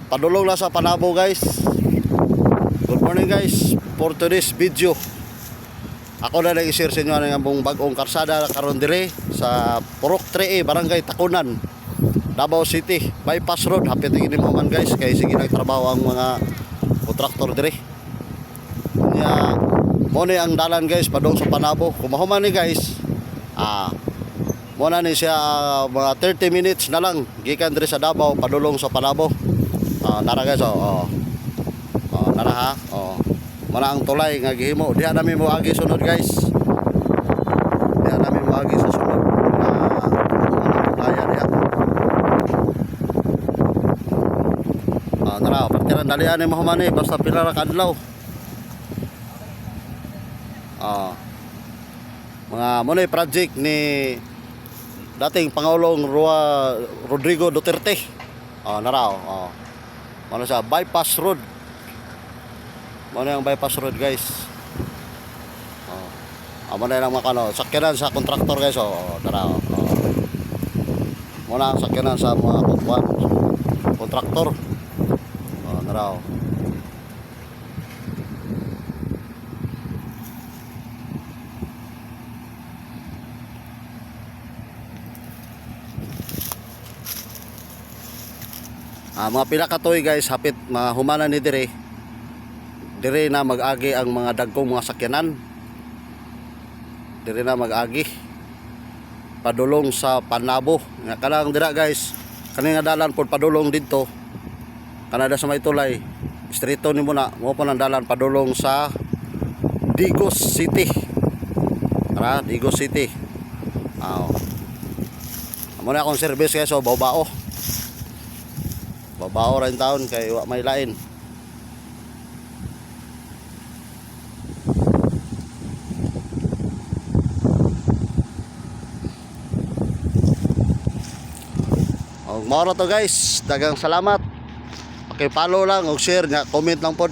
padulong na sa Panabo guys. Good morning guys. For today's video, ako na nag-share sa inyo ang among bagong karsada karon dire sa Purok 3A, Barangay Takunan, Davao City, bypass road. Hapit ini mo man guys kay sige nagtrabaho ang mga kontraktor dire. Nya mo ni ang dalan guys padung sa Panabo. Kumahuman ni guys. Muna ni siya mga 30 minutes na lang gikan dire sa Davao padulong sa Panabo. Nara guys nara ha. Muna ang tulay nga gihimo. Diha nami mo agi sunod guys. Diha nami mo agi sa sunod. Tulaya diha. Nara partiran dalian ni mahumani basta pila ra kadlaw. Mga money project ni dating Pangulong Rodrigo Duterte. Nara ano siya, bypass road. Ano yung bypass road guys. Ano yung mga sakyanan sa kontraktor guys. Nara muna ang sakyanan sa mga kontraktor. Nara mga pila ka toy guys, hapit mahumanan ni dire na mag-agi ang mga dagkong mga sakyanan. Dire na mag-agi padulong sa Panabo. Nga kanang dira guys, kani nga dalan pod padulong didto. Kanada sa may tulay, streeto ni muna mo po nang dalan padulong sa Digos City. Tara, Digos City. Amo na akong service guys, bao-bao. Babao rin taon kay wa may lain. Mao to guys, dagang salamat. Okay, follow lang og share nga, comment lang pod.